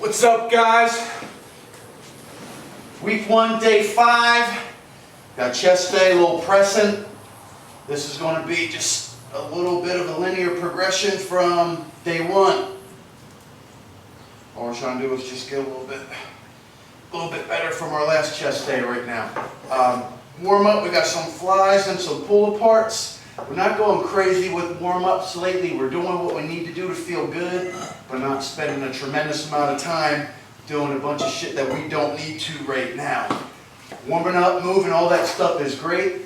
What's up, guys? Week 1, day 5. Got chest day, a little pressing. This is going to be just a little bit of a linear progression from day 1. All we're trying to do is just get a little bit better from our last chest day right now. Warm up, we got some flies and some pull aparts. We're not going crazy with warm-ups lately. We're doing what we need to do to feel good, but not spending a tremendous amount of time doing a bunch of shit that we don't need to right now. Warming up, moving, all that stuff is great,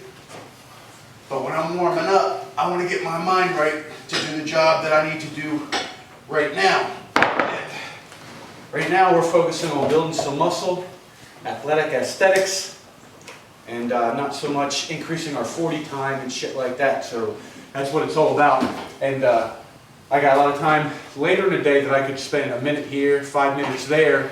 but when I'm warming up, I want to get my mind right to do the job that I need to do right now. Right now, we're focusing on building some muscle, athletic aesthetics, and not so much increasing our 40 time and shit like that. So that's what it's all about. And I got a lot of time later in the day that I could spend a minute here, 5 minutes there,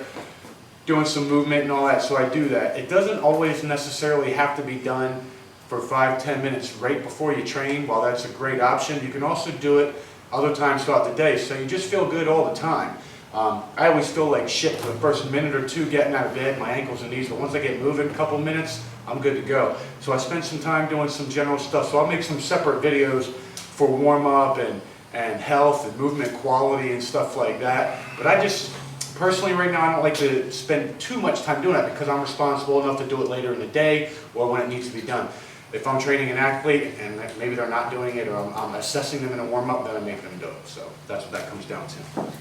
doing some movement and all that, so I do that. It doesn't always necessarily have to be done for 5-10 minutes right before you train. While that's a great option, you can also do it other times throughout the day, so you just feel good all the time. I always feel like shit for the first minute or two getting out of bed, my ankles and knees, but once I get moving a couple minutes, I'm good to go. So I spent some time doing some general stuff, so I'll make some separate videos for warm-up and health and movement quality and stuff like that. But I just, personally right now, I don't like to spend too much time doing that because I'm responsible enough to do it later in the day or when it needs to be done. If I'm training an athlete and maybe they're not doing it, or I'm assessing them in a warm-up, then I make them do it. So that's what that comes down to.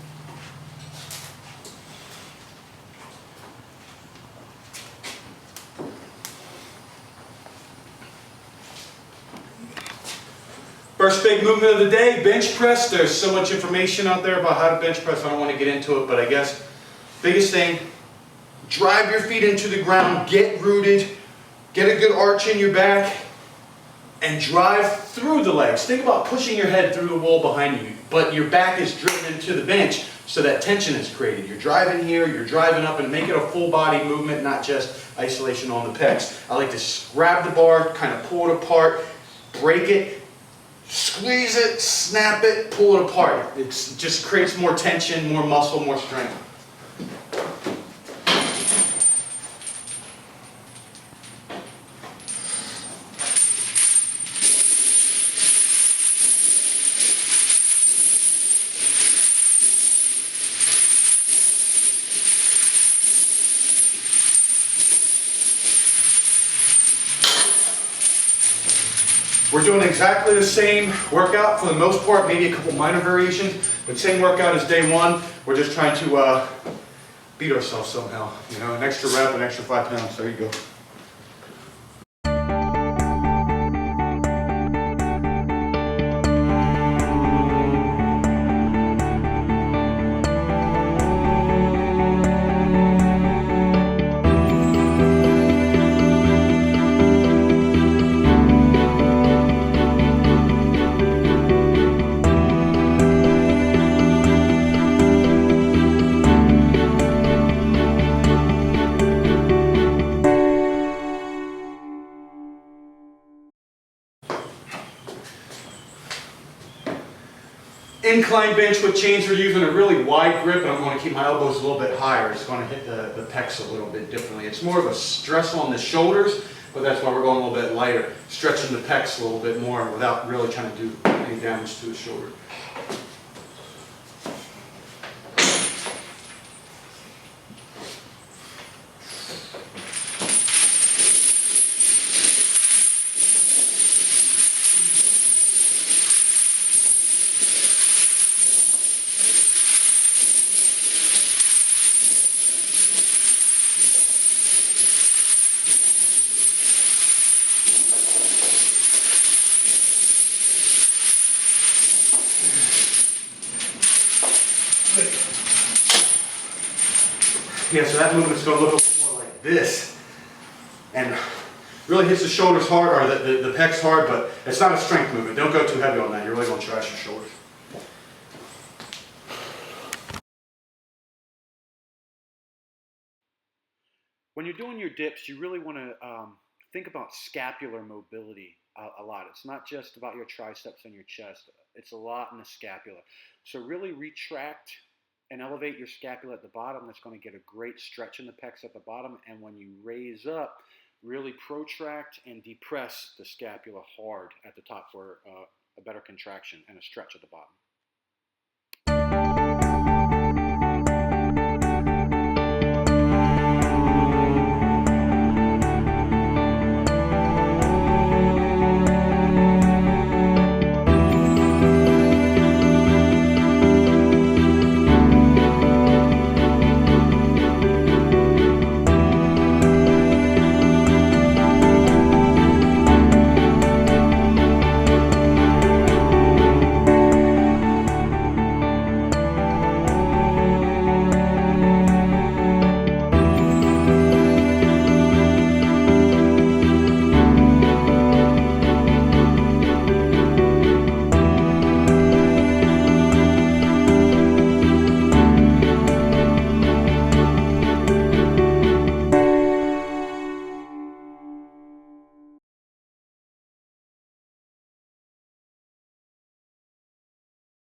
First big movement of the day, bench press. There's so much information out there about how to bench press, I don't want to get into it, but I guess biggest thing, drive your feet into the ground, get rooted, get a good arch in your back, and drive through the legs. Think about pushing your head through the wall behind you, but your back is driven into the bench, so that tension is created. You're driving here, you're driving up, and make it a full body movement, not just isolation on the pecs. I like to grab the bar, kind of pull it apart, break it, squeeze it, snap it, pull it apart. It just creates more tension, more muscle, more strength. We're doing exactly the same workout for the most part, maybe a couple minor variations, but same workout as day 1. We're just trying to beat ourselves somehow. You know, an extra rep, an extra 5 pounds. There you go. Incline bench with chains. We're using a really wide grip, and I'm going to keep my elbows a little bit higher. It's going to hit the pecs a little bit differently. It's more of a stress on the shoulders, but that's why we're going a little bit lighter, stretching the pecs a little bit more without really trying to do any damage to the shoulder. Yeah, so that movement's going to look a little more like this, and really hits the shoulders hard, or the pecs hard, but it's not a strength movement. Don't go too heavy on that. You're really going to trash your shoulders. When you're doing your dips, you really want to think about scapular mobility a lot. It's not just about your triceps and your chest. It's a lot in the scapula. So really retract and elevate your scapula at the bottom. That's going to get a great stretch in the pecs at the bottom. And when you raise up, really protract and depress the scapula hard at the top for a better contraction and a stretch at the bottom.